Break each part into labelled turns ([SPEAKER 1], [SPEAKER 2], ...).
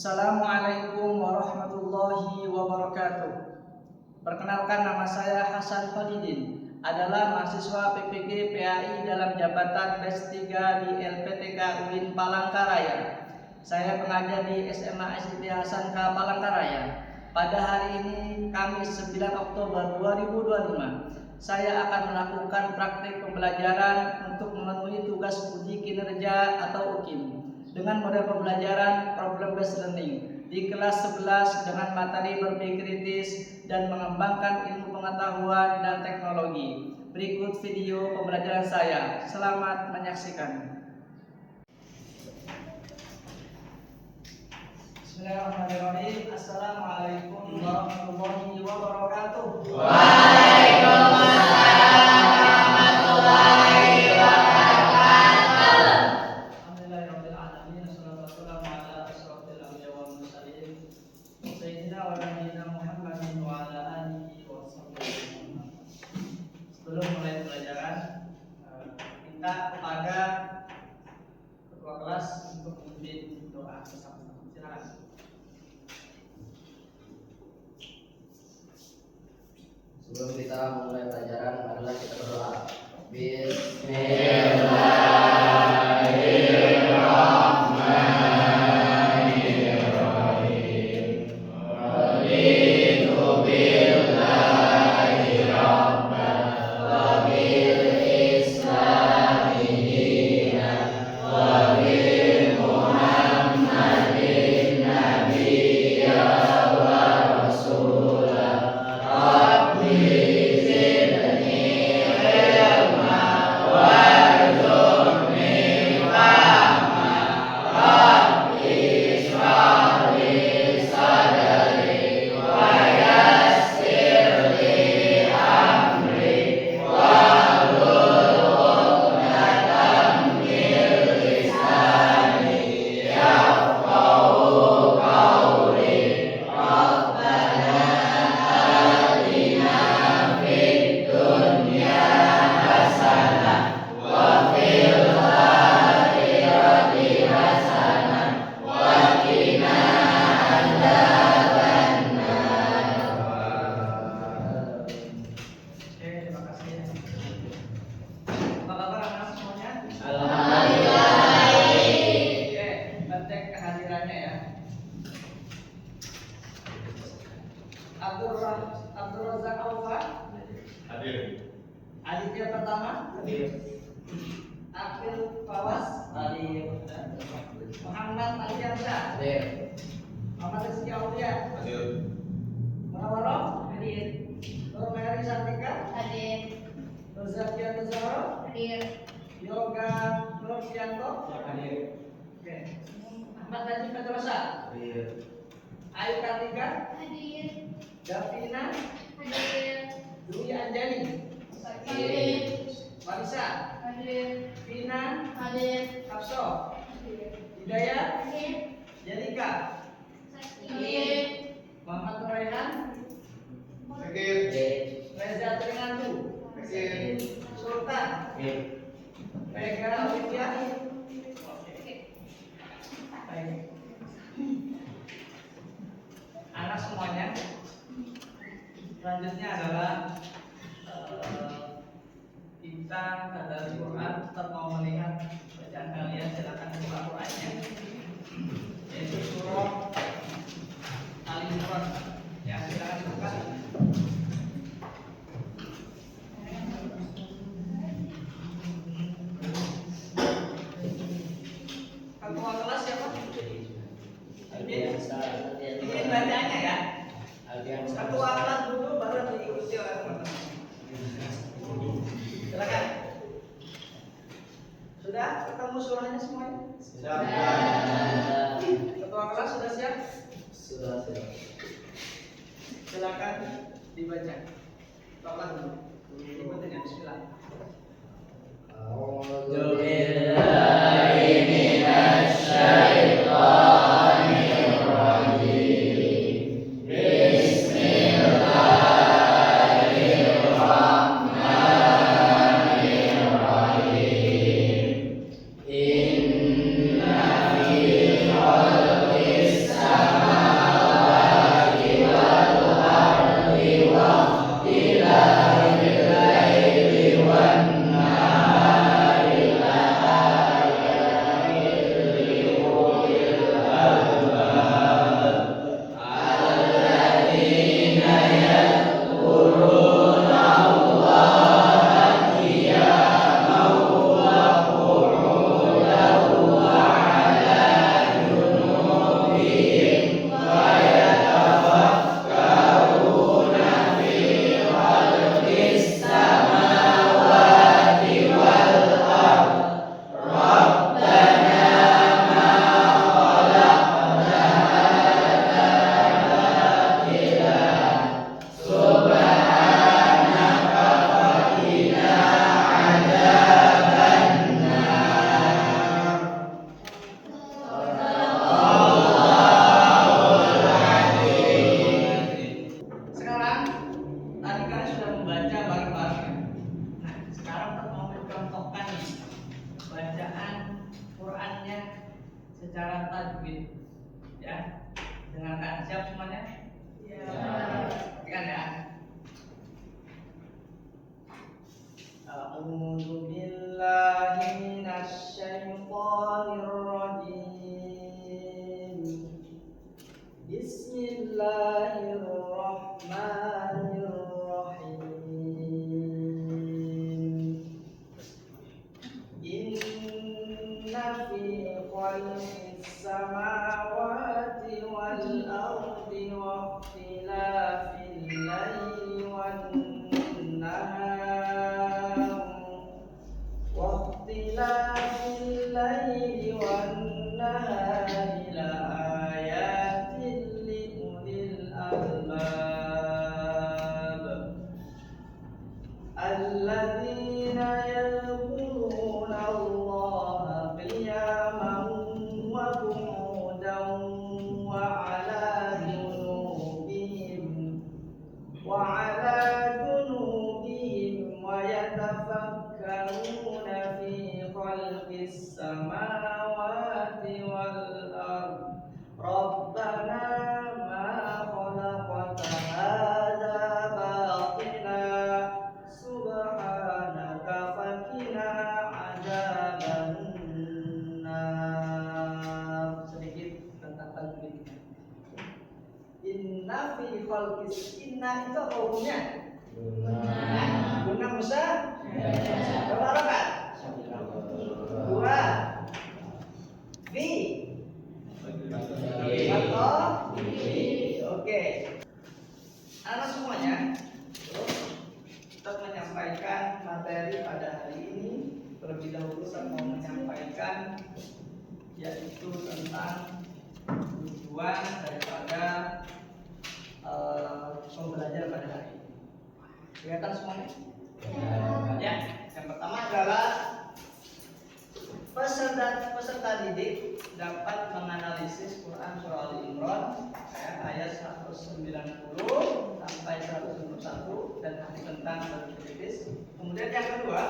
[SPEAKER 1] Assalamualaikum warahmatullahi wabarakatuh. Perkenalkan, nama saya Hasan Khalidin, adalah mahasiswa PPG PAI dalam jabatan batch 3 di LPTK UIN Palangkaraya. Saya pengajar di SMA SIT Hasankah Palangkaraya. Pada hari ini, Kamis 9 Oktober 2025, saya akan melakukan praktik pembelajaran untuk memenuhi tugas uji kinerja atau UKIM dengan model pembelajaran problem based learning di kelas 11 dengan materi berpikir kritis dan mengembangkan ilmu pengetahuan dan teknologi. Berikut video pembelajaran saya. Selamat menyaksikan. Bismillahirrahmanirrahim. Assalamualaikum warahmatullahi wabarakatuh.
[SPEAKER 2] Waalaikumsalam warahmatullahi wabarakatuh.
[SPEAKER 1] Alhamdulillahirabbil alamin. Wassalatu wassalamu ala asyrofil anbiya wal mursalin sayyidina wa nabiyina Muhammadin wa ala alihi wa sahbihi. Sebelum mulai pembelajaran, minta kepada ketua kelas untuk memimpin doa bersama-sama. Silakan.
[SPEAKER 2] Sebelum kita memulai pelajaran, marilah kita berdoa.
[SPEAKER 1] Abdul Razak Aufa
[SPEAKER 3] Hadir.
[SPEAKER 1] Aditya Pertama
[SPEAKER 3] Hadir.
[SPEAKER 1] Akil Fawas
[SPEAKER 2] Hadir.
[SPEAKER 1] Muhammad Aliansyah
[SPEAKER 2] Hadir.
[SPEAKER 1] Muhammad Rizky Aulia
[SPEAKER 3] Hadir.
[SPEAKER 1] Munawaroh hadir. Nur Mary Santika
[SPEAKER 4] Hadir.
[SPEAKER 1] Nur Zakia Tuzaro
[SPEAKER 4] Hadir.
[SPEAKER 1] Yoga Nur Fianto
[SPEAKER 2] Hadir.
[SPEAKER 1] Oke. Ahmad Najib Pedrosa
[SPEAKER 2] Hadir.
[SPEAKER 1] Ayu Kartika
[SPEAKER 4] Hadir.
[SPEAKER 1] Davina
[SPEAKER 4] Hadir.
[SPEAKER 1] Dwi Anjani
[SPEAKER 4] Hadir.
[SPEAKER 1] Marisa
[SPEAKER 4] Hadir.
[SPEAKER 1] Vina
[SPEAKER 4] Hadir.
[SPEAKER 1] Hafso Hidayat
[SPEAKER 4] Hadir.
[SPEAKER 1] Jelika
[SPEAKER 4] Hadir.
[SPEAKER 1] Muhammad Nuraihan
[SPEAKER 3] Hadir.
[SPEAKER 1] Reza Trinantu
[SPEAKER 3] Hadir.
[SPEAKER 1] Sultan Mega Olivia. Baik. Anak semuanya. Selanjutnya adalah kita dari Quran. Tetap mau melihat bacaan kalian, silakan buka Qurannya. Yaitu surah Ali Imran. Ya, silakan buka. Ketua kelas siapa? Ini bacaannya ya. Ketua kelas dulu baru diikuti oleh teman-teman. Silakan. Sudah ketemu surahnya semuanya? Ketua kelas sudah siap?
[SPEAKER 2] Sudah.
[SPEAKER 1] Silakan dibaca. Ketua kelas dulu. Ikutin ya, bismillah.
[SPEAKER 2] A'udzu billahi minasy syaithanir rajim. Bismillahirrahmanirrahim. Inna fi khalqis
[SPEAKER 1] tajwid. Ya, dengarkan. Siap semuanya?
[SPEAKER 4] Ya.
[SPEAKER 1] Perhatikan ya. A'udzu billahi minasy syaithanir rajim. Bismillahirrahmanirrahim. Inna fi khalqis samawati wal ardi wa ikhtilafil laili wan nahar واختلاف الليل والنهار لآيات لأولي الألباب الذين يذكرون الله قياما وقعودا وعلى جنوبهم ويتفكرون في خلق السماوات والأرض ربنا ما خلقت هذا باطلا سبحانك فقنا عذاب النار. Sedikit tentang tajwidnya. Inna fi khalqis, inna itu apa hukumnya? Guna musa berapa rokat? Dua. Fi atau oke. Anak semuanya, kita menyampaikan materi pada hari ini. Terlebih dahulu saya mau menyampaikan yaitu tentang tujuan daripada pembelajaran pada hari ini. Kelihatan semuanya? Ya. Yang pertama adalah peserta didik dapat menganalisis Quran surah Ali Imran ayat 190 sampai 191 dan hadis tentang berkritis. Kemudian yang kedua,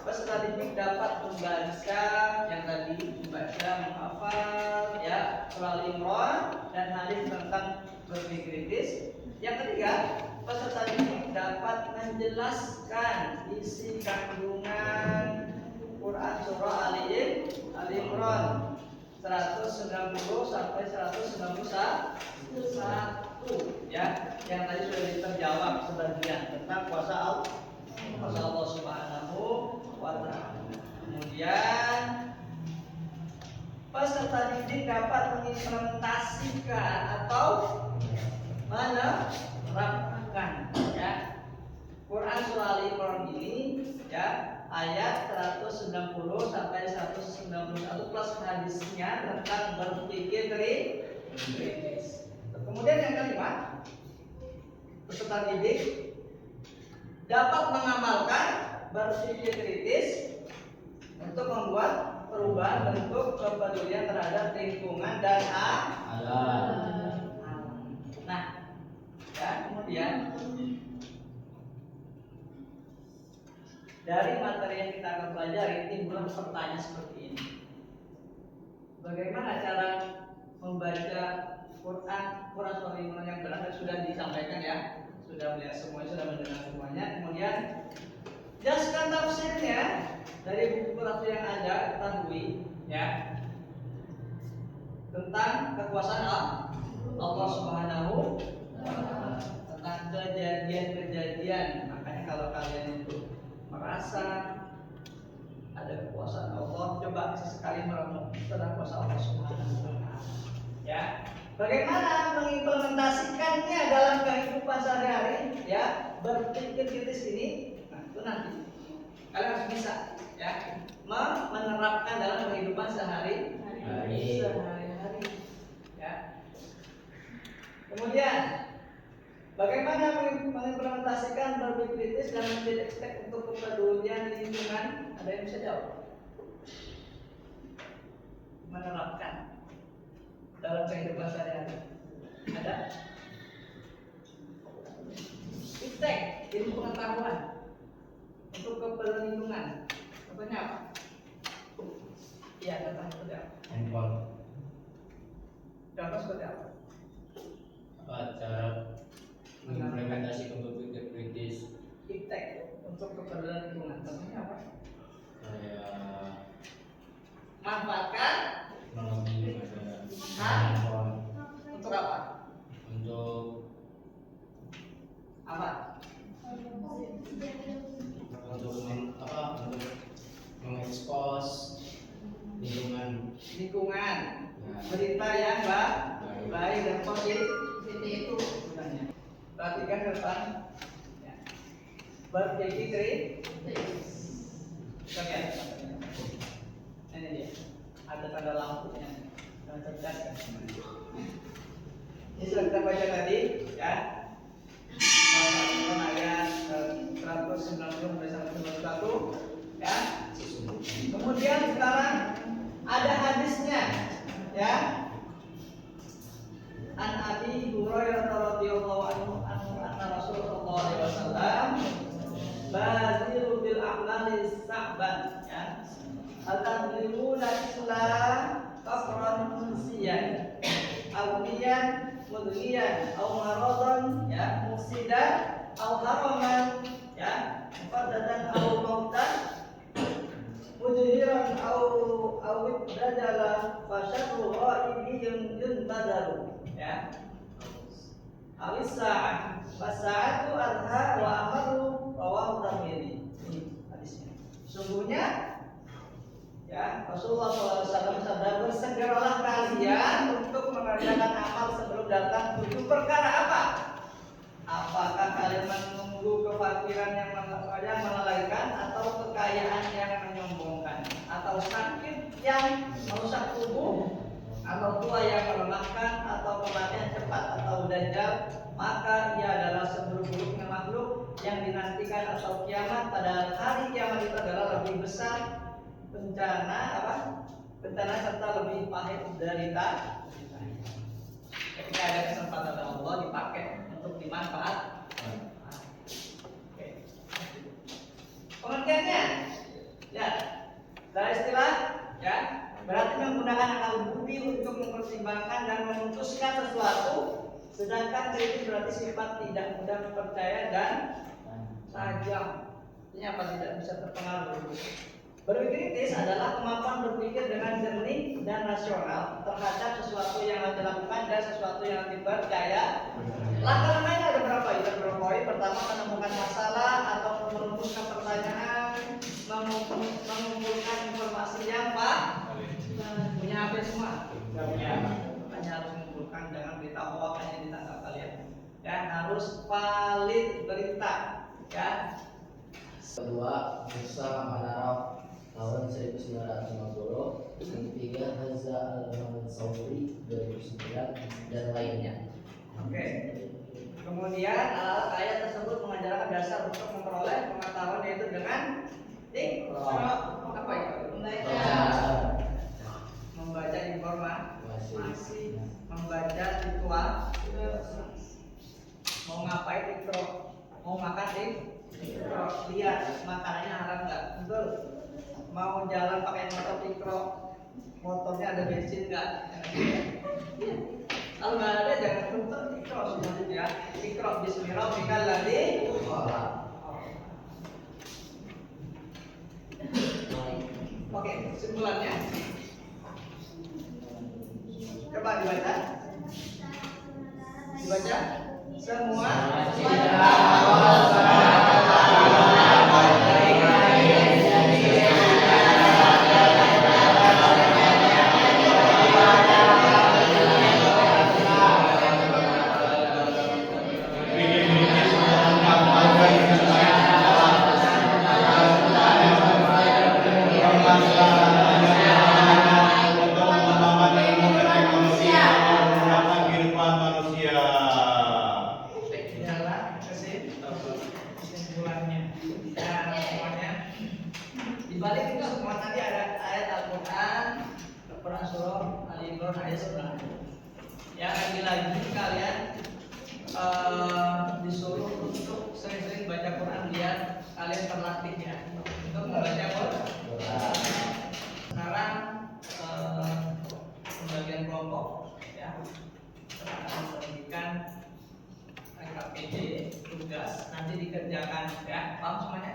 [SPEAKER 1] peserta didik dapat membaca yang tadi membaca menghafal ya surah Ali Imran dan hadis tentang berkritis. Yang ketiga, peserta didik dapat menjelaskan isi kandungan Quran surah Ali Imran 190 sampai 191 ya, yang tadi sudah terjawab sebagian tentang kuasa Allah Subhanahu wa taala. Kemudian peserta didik dapat mengimplementasikan atau menerapkan ya Quran surah Ali Imran ini ya ayat 190 sampai 191 plus hadisnya tentang berpikir kritis. Kemudian yang kelima, peserta didik dapat mengamalkan berpikir kritis untuk membuat perubahan bentuk kepedulian terhadap lingkungan dan alam. Nah, ya kemudian dari materi yang kita akan pelajari timbul pertanyaan seperti ini. Bagaimana cara membaca Quran surah Imran yang benar? Sudah disampaikan ya, sudah melihat semuanya, sudah mendengar semuanya. Kemudian jelaskan tafsirnya dari buku tafsir yang ada, ketahui ya tentang kekuasaan Allah Subhanahu wa taala, tentang kejadian-kejadian. Makanya kalau kalian itu merasa ada kekuasaan Allah, coba sesekali merenung tentang kuasa Allah Subhanahu wa taala. Ya, bagaimana mengimplementasikannya dalam kehidupan sehari-hari? Ya, berpikir kritis ini, nah itu nanti kalian harus bisa ya menerapkan dalam kehidupan sehari-hari. Ya. Kemudian bagaimana mengimplementasikan berpikir kritis dan menjadi ekspert untuk kepedulian lingkungan? Ada yang bisa jawab? Menerapkan dalam kehidupan sehari-hari. Ada? Iptek, ilmu pengetahuan untuk kepedulian lingkungan. Contohnya apa? Iya, tentang apa?
[SPEAKER 2] Handphone.
[SPEAKER 1] Contoh seperti apa?
[SPEAKER 2] Cara mengimplementasikan berpikir kritis
[SPEAKER 1] Iptek untuk kepedulian lingkungan. Contohnya apa?
[SPEAKER 2] kayak
[SPEAKER 1] Manfaatkan
[SPEAKER 2] teknologi yang ada handphone
[SPEAKER 1] untuk apa?
[SPEAKER 2] untuk
[SPEAKER 1] Apa?
[SPEAKER 2] untuk mengekspos lingkungan.
[SPEAKER 1] Lingkungan.
[SPEAKER 2] Ya.
[SPEAKER 1] Berita yang baik dan positif itu gunanya. Perhatikan ke depan. Ya. Berpikir kritis. Lihat. Ini dia. Ada tanda lampunya. Dan cerdas. Ini sudah kita baca tadi, ya. Al-Quran ayat 190 sampai 191, ya. Kemudian sekarang ada hadisnya, ya. An Abi Hurairah radhiyallahu anhu anna Rasulullah sallallahu alaihi wasallam badiru bil a'mali sa'ban, ya. Al-tadribuna islam kafran munsiyan awliyan mudhiyan aw maradan, ya, mufsidan aw haraman, ya, mufaddatan aw mautan mujhiran aw dajala fasyarru ghaibiyun yuntadaru, ya, awis sa'ah fasa'atu adha wa amaru rawahu Tirmidzi. Ini hadisnya. Sungguhnya, ya, Rasulullah SAW bersabda, bersegeralah kalian untuk mengerjakan amal sebelum datang tujuh perkara apa? Apakah kalian menunggu kefakiran yang melalaikan, atau kekayaan yang menyombongkan, atau sakit yang merusak tubuh, atau tua yang melemahkan, atau kematian cepat, atau dajjal? Maka ia adalah seburuk-buruknya makhluk yang dinantikan, atau kiamat. Pada hari kiamat itu adalah lebih besar bencana serta lebih pahit derita. Ketika ada kesempatan dari Allah dipakai untuk dimanfaat. Pengertiannya, ya, dari istilah, ya, berarti menggunakan akal budi untuk mempertimbangkan dan memutuskan sesuatu, sedangkan kritis berarti sifat tidak mudah percaya dan tajam. Ini apa? Tidak bisa terpengaruh. Berpikir kritis adalah kemampuan berpikir dengan jernih dan rasional terhadap sesuatu yang dilakukan dan sesuatu yang dipercaya. Langkah lain ada berapa? Ada berapa poin. Pertama, menemukan masalah atau merumuskan pertanyaan, mengumpulkan informasi yang punya HP semua. Punya. Hanya harus mengumpulkan, jangan berita hoax hanya ditangkap kalian. Dan harus valid berita, ya.
[SPEAKER 2] Kedua, Musa Manaraf tahun 1950, yang ketiga Hazza Al-Mansawri 2009, dan lainnya.
[SPEAKER 1] Oke. Kemudian ayat tersebut mengajarkan dasar untuk memperoleh pengetahuan, yaitu dengan apa itu? Membaca informasi, membaca ritual, mau ngapain ikro, mau makan ikro, lihat makanannya haram nggak, betul. Mau jalan pakai motor ikro, motornya ada bensin nggak? Kalau nggak ada jangan tuntut ikro semuanya, ya. Ikro bismillahirrahmanirrahim. Oke, kesimpulannya coba dibaca semua. Kesimpulannya, dan semuanya dibalik itu semua tadi ada ayat Al-Quran, surah Al-Imran ayat 9. Ya, lagi-lagi kalian disuruh untuk sering-sering baca Quran biar kalian terlatih, ya, untuk membaca Quran. Sekarang pembagian kelompok, ya. dikerjakan ya. Paham semuanya?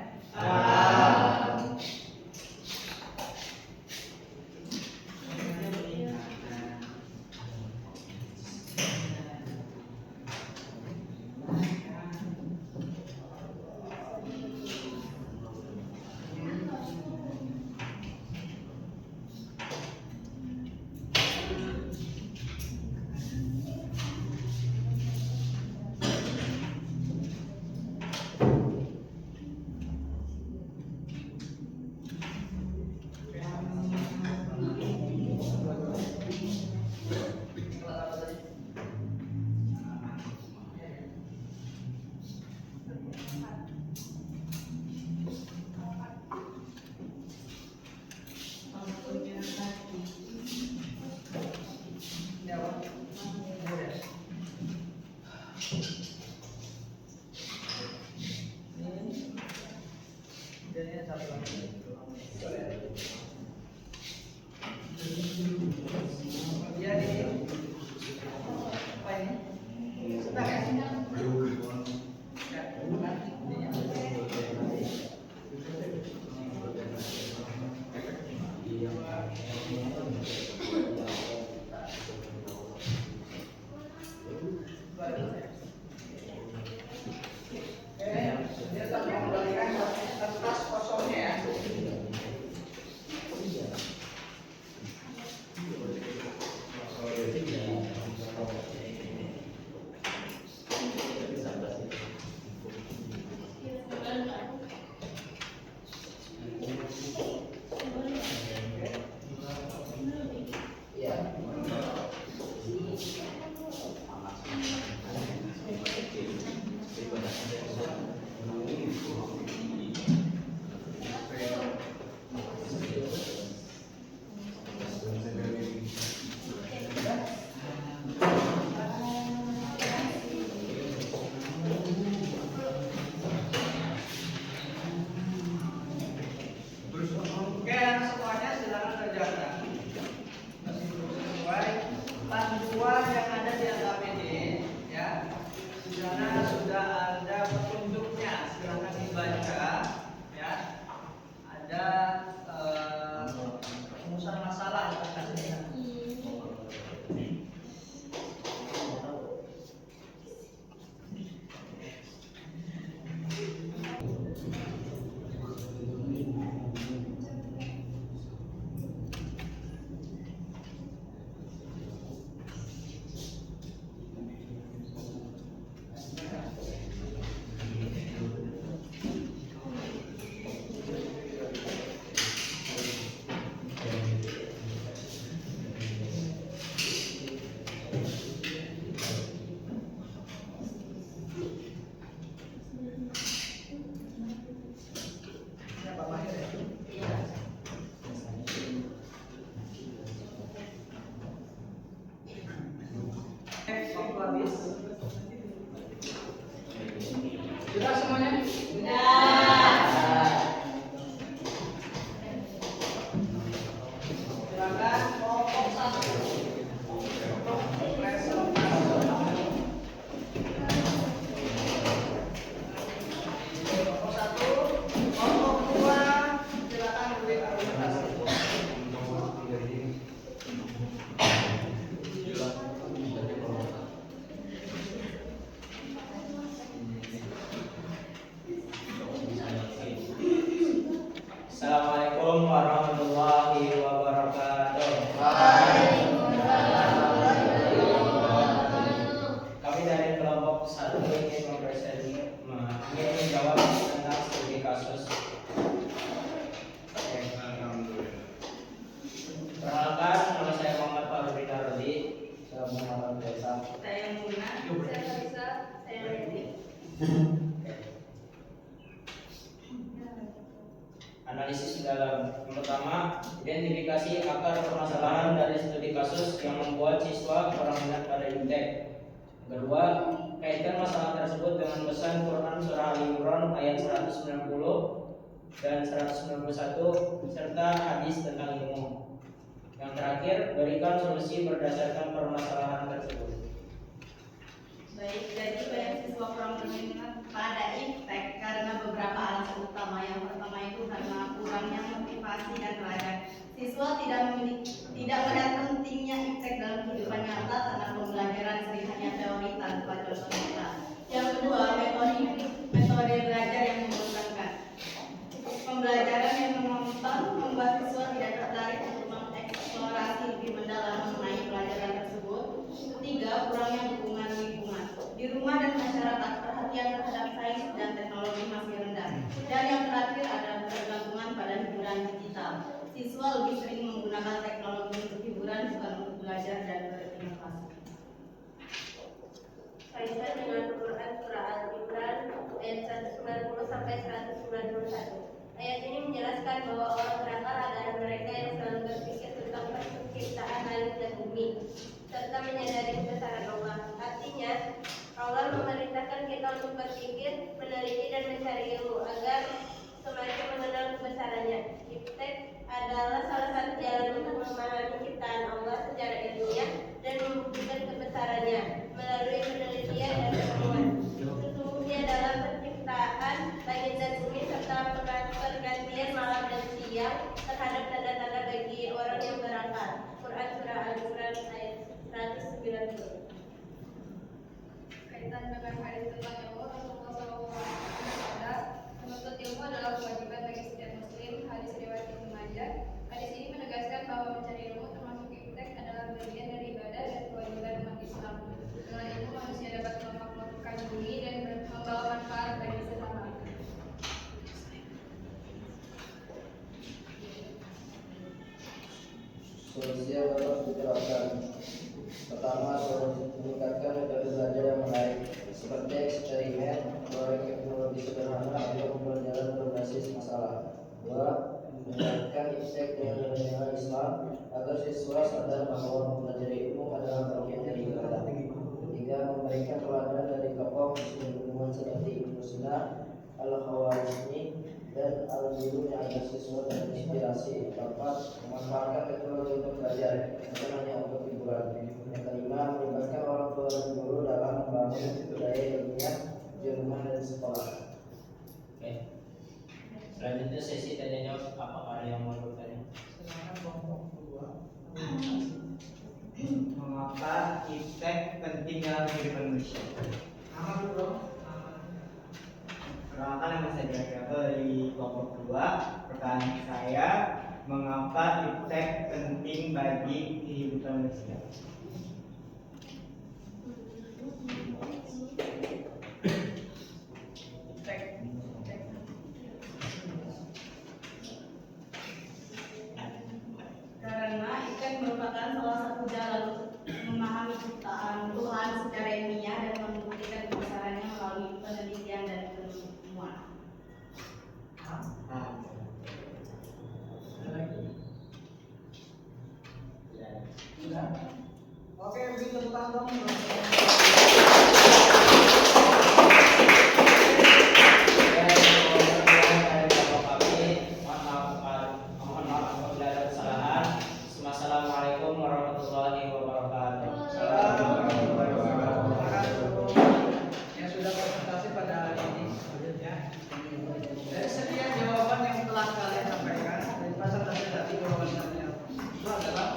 [SPEAKER 1] Oke, anak semuanya silakan kerjakan. Sesuai panduan yang ada di APD, ya. Di sana sudah ada petunjuknya, silakan dibaca, ya. Ada rumusan masalah yang kasih. Waktu habis. Sudah semuanya? Silakan kelompok 1. Kelompok 1, kelompok 2, silakan beri argumentasi.
[SPEAKER 2] Assalamualaikum warahmatullahi wabarakatuh. Kami dari kelompok 1 ingin menjawab tentang studi kasus. Perkenalkan, nama saya Muhammad Farudin Ardi. Saya Muhammad Desa.
[SPEAKER 4] Saya Muna, saya Lisa, saya Lady.
[SPEAKER 2] Analisis dalam. Yang pertama, identifikasi akar permasalahan dari studi kasus yang membuat siswa kurang minat pada IPTEK. Kedua, kaitkan masalah tersebut dengan pesan Quran Surah Ali Imran ayat 190 dan 191 serta hadis tentang ilmu. Yang terakhir, berikan solusi berdasarkan permasalahan tersebut.
[SPEAKER 4] Baik, jadi banyak siswa kurang berminat pada iptek karena beberapa alasan utama. Yang pertama itu karena kurangnya motivasi dan pelajar. Siswa tidak melihat pentingnya iptek dalam kehidupan nyata karena pembelajaran sering hanya teori tanpa contoh nyata. Yang kedua, metode belajar yang membosankan. Pembelajaran yang monoton membuat siswa tidak tertarik untuk mengeksplorasi lebih mendalam mengenai pelajaran tersebut. Ketiga, kurangnya dukungan lingkungan. Di rumah dan masyarakat, perhatian terhadap sains dan teknologi masih rendah. Dan yang terakhir ada ketergantungan pada hiburan digital. Siswa lebih sering menggunakan teknologi untuk hiburan bukan untuk belajar dan berinovasi.
[SPEAKER 5] Kaitan dengan Quran Surah Al-Imran ayat 190 sampai 191. Ayat ini menjelaskan bahwa orang berakal adalah mereka yang selalu berpikir tentang penciptaan langit dan bumi serta menyadari kebesaran Allah. Artinya, Allah memerintahkan kita untuk berpikir, meneliti dan mencari ilmu agar semakin mengenal kebesarannya. Iptek adalah salah satu jalan untuk memahami ciptaan Allah secara ilmiah dan membuktikan kebesarannya melalui penelitian dan penemuan. Sesungguhnya dalam penciptaan langit dan bumi serta pergantian malam dan siang terhadap tanda-tanda bagi orang yang berakal. Quran Surah Al-Imran ayat 190.
[SPEAKER 4] Kaitan dengan hadis tentang ilmu, Rasulullah SAW bersabda, menuntut ilmu adalah kewajiban bagi setiap muslim. Hadis riwayat Ibnu Majah. Hadis ini menegaskan bahwa mencari ilmu termasuk iptek adalah bagian dari ibadah dan kewajiban umat Islam. Dengan ilmu manusia dapat memakmurkan bumi dan membawa manfaat bagi sesama.
[SPEAKER 6] Solusi yang dapat diterapkan. Pertama, meningkatkan metode belajar yang menarik seperti eksperimen, proyek teknologi sederhana atau pembelajaran berbasis masalah. Dua, menjalankan iptek dengan nilai Islam agar siswa sadar bahwa mempelajari ilmu adalah bagian dari ibadah. Ketiga, memberikan teladan dari tokoh muslim ilmuwan seperti Ibnu Sina, Al-Khawarizmi, dan Al-Biruni agar siswa terinspirasi. Keempat, memanfaatkan teknologi untuk belajar, bukan hanya untuk hiburan. Yang kelima, melibatkan orang tua dan guru dalam membangun budaya ilmiah di rumah dan sekolah.
[SPEAKER 2] Oke. Selanjutnya sesi tanya jawab. Apakah ada yang mau bertanya?
[SPEAKER 1] Mengapa iptek penting dalam kehidupan manusia? Apa bro? Perkenalkan nama saya Jaga dari kelompok 2. Pertanyaan saya, mengapa iptek penting bagi kehidupan manusia?
[SPEAKER 4] Karena iptek merupakan salah satu jalan untuk memahami ciptaan Tuhan secara ilmiah dan membuktikan kebesarannya melalui penelitian dan penemuan.
[SPEAKER 1] Oke, beri tepuk tangan dong.
[SPEAKER 2] Assalamualaikum warahmatullahi wabarakatuh.
[SPEAKER 1] Yang sudah presentasi pada hari ini, ya. Dari sekian jawaban yang telah kalian sampaikan dari presentasi tadi, jawabannya itu adalah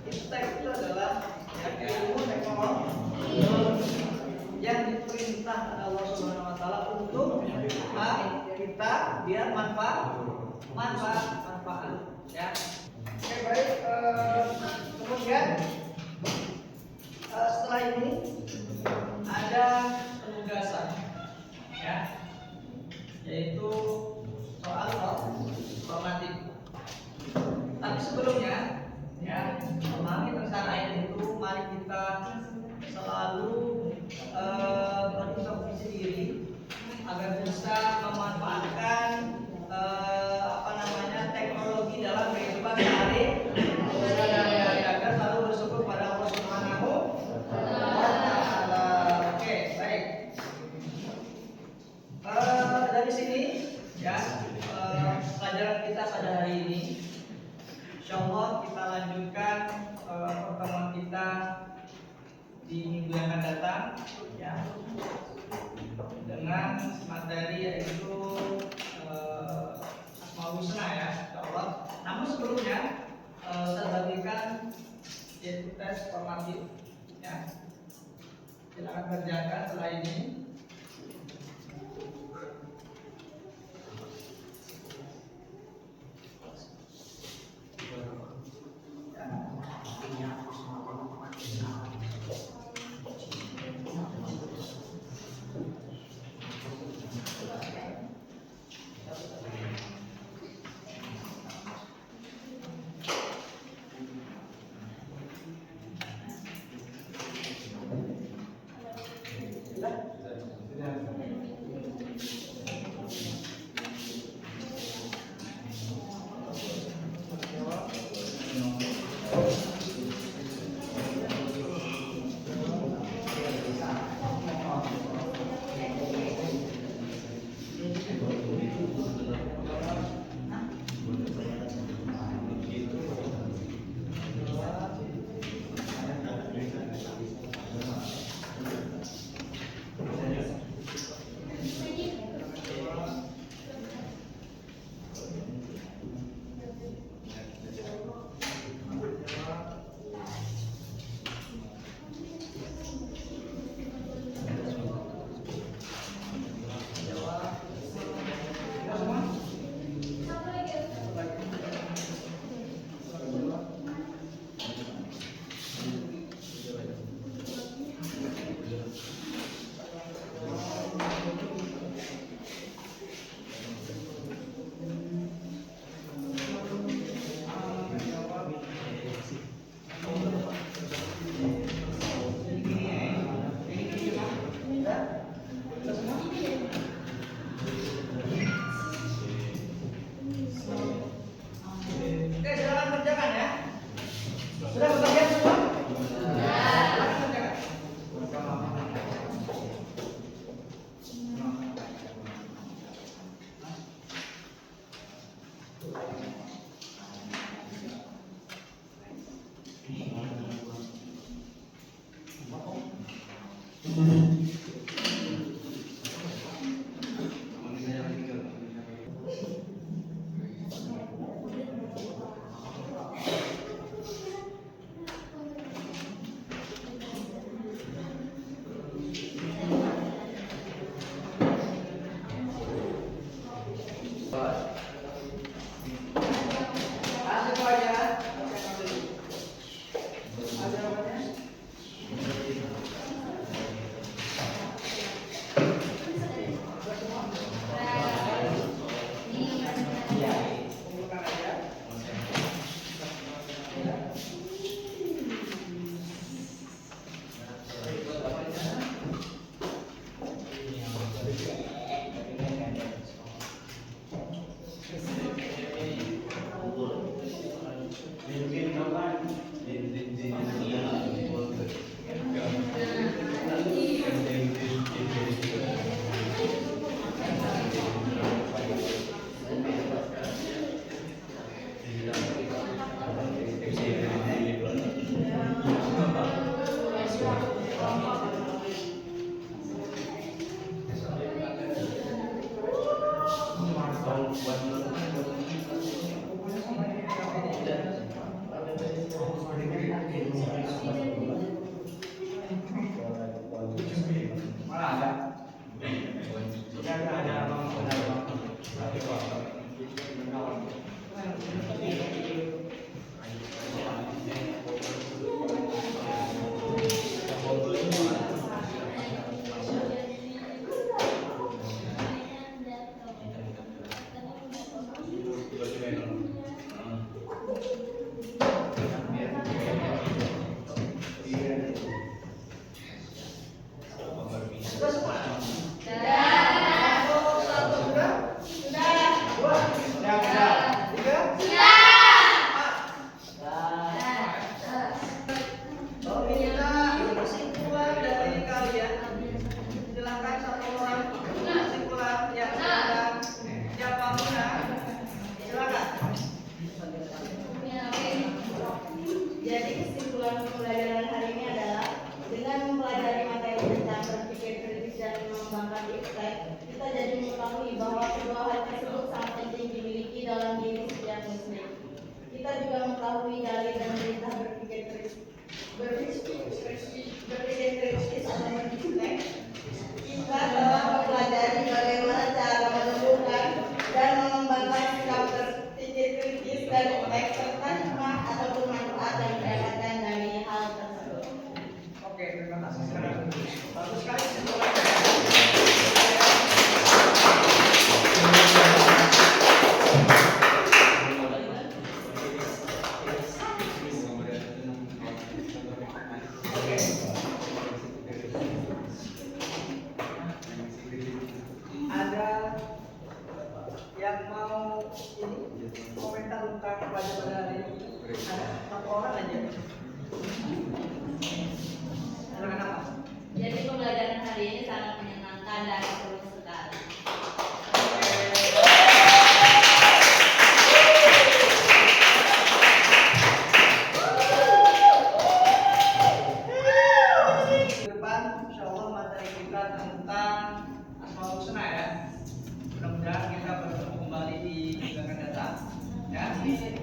[SPEAKER 1] iptek itu adalah ilmu teknologi yang diperintah Allah Subhanahu Wa Taala untuk kita biar manfaat, ya. Oke, baik. Kemudian setelah ini ada penugasan, ya, yaitu soal formatif. Tapi sebelumnya, ya, memahami tentang ayat itu, mari kita selalu berintrospeksi diri agar bisa memanfaatkan teknologi dalam kehidupan sehari-hari agar selalu bersyukur pada Allah Subhanahu wa Ta'ala. Oke, baik. Dari sini, ya, pelajaran kita pada hari ini, insyaallah kita lanjutkan pertemuan kita di minggu yang akan datang, ya, dengan dengan materi yaitu Asmaul Husna ya, insya Allah. Namun sebelumnya saya bagikan yaitu tes formatif ya. Silakan kerjakan setelah ini. ini komentar tentang pelajaran pada hari ini? Ada satu orang aja. Silakan apa?
[SPEAKER 4] Jadi pembelajaran hari ini sangat menyenangkan dan seru sekali.
[SPEAKER 1] Ke depan, insya Allah materi kita tentang Asmaul Husna ya. Mudah-mudahan kita bertemu kembali di minggu akan datang. Ya.